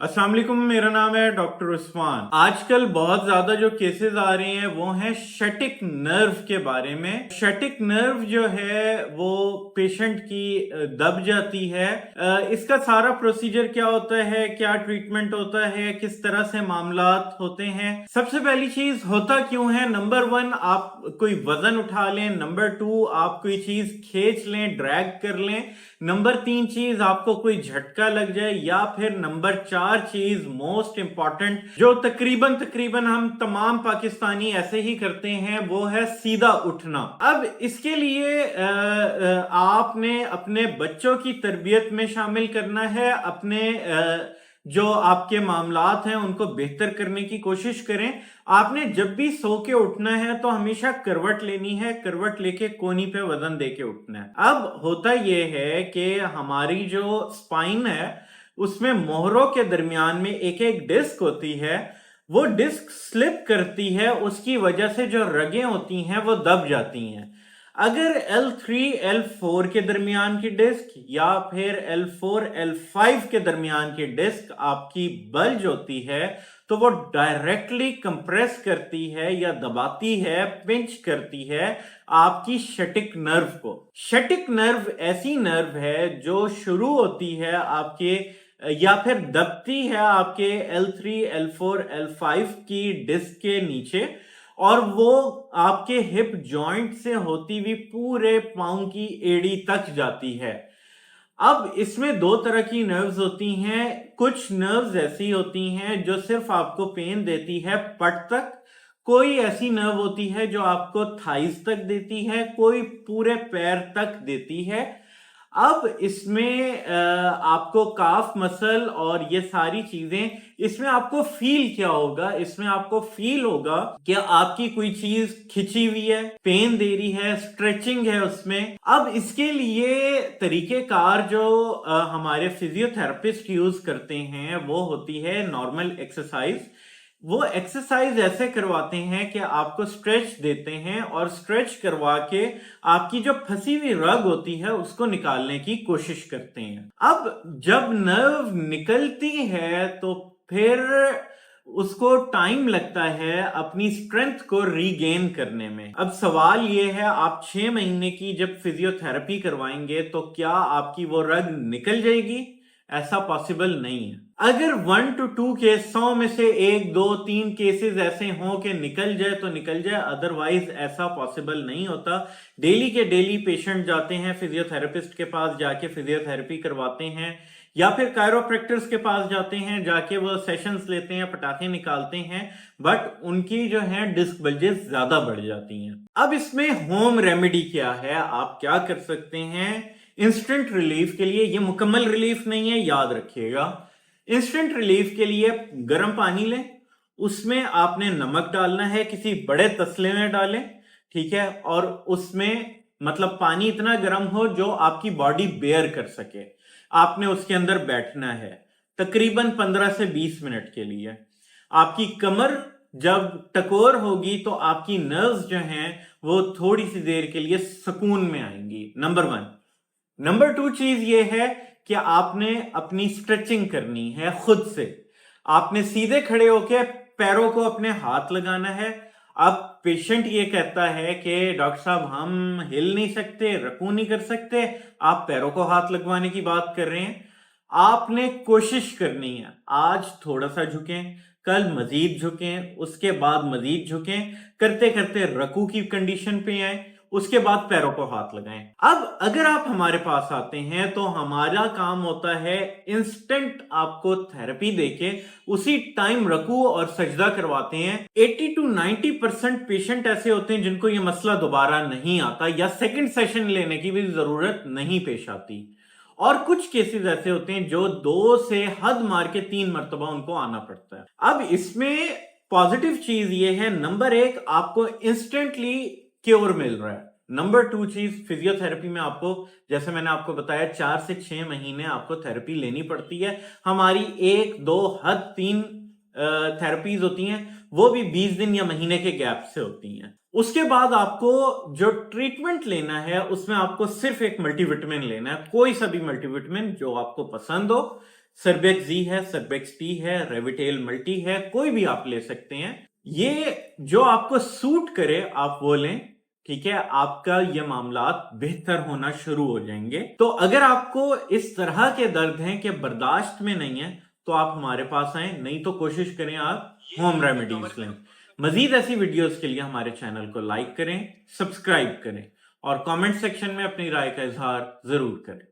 अस्सलाम वालेकुम। मेरा नाम है डॉक्टर उस्मान। आजकल बहुत ज्यादा जो केसेस आ रहे हैं वो हैं शटिक नर्व के बारे में। शटिक नर्व जो है वो पेशेंट की दब जाती है। इसका सारा प्रोसीजर क्या होता है, क्या ट्रीटमेंट होता है, किस तरह से मामलात होते हैं। सबसे पहली चीज, होता क्यों है। नंबर 1, आप कोई वजन उठा लें। नंबर 2, आप कोई चीज खींच लें, ड्रैग कर लें। नंबर 3 चीज, आपको कोई झटका लग जाए। या फिर नंबर 4 चीज, मोस्ट इंपॉर्टेंट, जो तकरीबन तकरीबन हम तमाम पाकिस्तानी ऐसे ही करते हैं, वो है सीधा उठना। अब इसके लिए आपने अपने बच्चों की तरबियत में शामिल करना है। अपने जो आपके मामलात हैं उनको बेहतर करने की कोशिश करें। आपने जब भी सो के उठना है तो हमेशा करवट लेनी है। करवट लेके कोनी पे वजन देके उठना है। अब होता यह है कि हमारी जो स्पाइन है उसमें मोहरों के दरमियान में एक एक डिस्क होती है। वो डिस्क स्लिप करती है, उसकी वजह से जो रगें होती हैं वो दब जाती हैं। अगर L3 L4 के दरमियान की डिस्क या फिर L4 L5 के दरमियान की डिस्क आपकी बल्ज होती है तो वो डायरेक्टली कंप्रेस करती है या दबाती है, पिंच करती है आपकी शटिक नर्व को। शटिक नर्व ऐसी नर्व है जो शुरू होती है आपके या फिर दबती है आपके L3 L4 L5 की डिस्क के नीचे, और वो आपके हिप जॉइंट से होती हुई पूरे पांव की एड़ी तक जाती है। अब इसमें दो तरह की नर्व्स होती हैं। कुछ नर्व्स ऐसी होती हैं जो सिर्फ आपको पेन देती है पट तक। कोई ऐसी नर्व होती है जो आपको थाइस तक देती है, कोई पूरे पैर तक देती है। अब इसमें आपको काफ मसल और ये सारी चीजें, इसमें आपको फील क्या होगा, इसमें आपको फील होगा कि आपकी कोई चीज खिंची हुई है, पेन दे रही है, स्ट्रेचिंग है उसमें। अब इसके लिए तरीकेकार जो हमारे फिजियोथेरेपिस्ट यूज करते हैं वो होती है नॉर्मल एक्सरसाइज। वो एक्सरसाइज ऐसे करवाते हैं कि आपको स्ट्रेच देते हैं और स्ट्रेच करवा के आपकी जो फंसी हुई रग होती है उसको निकालने की कोशिश करते हैं। अब जब नर्व निकलती है तो फिर उसको टाइम लगता है अपनी स्ट्रेंथ को रीगेन करने में। अब सवाल यह है, आप 6 महीने की जब फिजियोथेरेपी करवाएंगे तो क्या आपकी वो रग निकल जाएगी? ऐसा पॉसिबल नहीं है। अगर 1 to 2 केस, 100 में से 1 2 3 केसेस ऐसे हों कि निकल जाए तो निकल जाए, अदरवाइज ऐसा पॉसिबल नहीं होता। डेली के डेली पेशेंट जाते हैं फिजियोथेरेपिस्ट के पास, जाके फिजियोथेरेपी करवाते हैं, या फिर कायरोप्रैक्टर्स के पास जाते हैं, जाके वो सेशंस लेते हैं, पटाखे निकालते हैं, बट उनकी जो है डिस्क बल्जेस ज्यादा बढ़ जाती हैं। अब इसमें होम रेमेडी क्या है, आप क्या कर सकते हैं इंस्टेंट रिलीफ के लिए? ये मुकम्मल रिलीफ नहीं है, याद रखिएगा। इंस्टेंट रिलीफ के लिए गर्म पानी लें, उसमें आपने नमक डालना है, किसी बड़े तसले में डालें, ठीक है, और उसमें मतलब पानी इतना गर्म हो जो आपकी बॉडी बेयर कर सके। आपने उसके अंदर बैठना है तकरीबन 15 से 20 मिनट के लिए। आपकी कमर जब टकोर होगी तो आपकी नर्व्स जो हैं वो थोड़ी सी देर के लिए सुकून में आएंगी। नंबर 1। नंबर 2 चीज ये है कि आपने अपनी स्ट्रेचिंग करनी है खुद से। आपने सीधे खड़े होकर पैरों को अपने हाथ लगाना है। अब पेशेंट ये कहता है कि डॉक्टर साहब हम हिल नहीं सकते, रकू नहीं कर सकते, आप पैरों को हाथ लगवाने की बात कर रहे हैं। आपने कोशिश करनी है, आज थोड़ा सा झुकें, कल मजीद झुकें, उसके बाद मजीद झुकें, करते करते रकू की कंडीशन पे आए, उसके बाद पैरों को हाथ लगाएं। अब अगर आप हमारे पास आते हैं तो हमारा काम होता है इंस्टेंट आपको थेरेपी देके उसी टाइम रकू और सजदा करवाते हैं। 80 to 90% पेशेंट ऐसे होते हैं जिनको ये मसला दोबारा नहीं आता या सेकंड सेशन लेने की भी जरूरत नहीं पेश आती, और कुछ केसेस ऐसे होते हैं जो 2 से हद मार के 3 मरतबा उनको आना पड़ता है। अब इसमें पॉजिटिव चीज ये है, नंबर 1 आपको इंस्टेंटली क्योर मिल रहा है। नंबर 2 चीज, फिजियोथेरेपी में आपको, जैसे मैंने आपको बताया, 4 से 6 महीने आपको थेरेपी लेनी पड़ती है। हमारी 1 2 हद 3 थेरेपीज होती हैं, वो भी 20 दिन या महीने के गैप से होती हैं। उसके बाद आपको जो ट्रीटमेंट लेना है उसमें आपको सिर्फ एक मल्टीविटामिन लेना है, कोई सा भी मल्टीविटामिन जो आपको पसंद हो, सर्बेक्स जी है, सर्बेक्स टी है, रेविटेल मल्टी है, कोई भी आप ले सकते हैं। ये जो आपको सूट करे आप वो लें, ठीक है। आपका ये मामलात बेहतर होना शुरू हो जाएंगे। तो अगर आपको इस तरह के दर्द हैं कि बर्दाश्त में नहीं है, तो आप हमारे पास आए, नहीं तो कोशिश करें आप होम रेमेडीज लें। मजीद ऐसी वीडियोस के लिए हमारे चैनल को लाइक करें, सब्सक्राइब करें और कमेंट सेक्शन में अपनी राय का इजहार जरूर करें।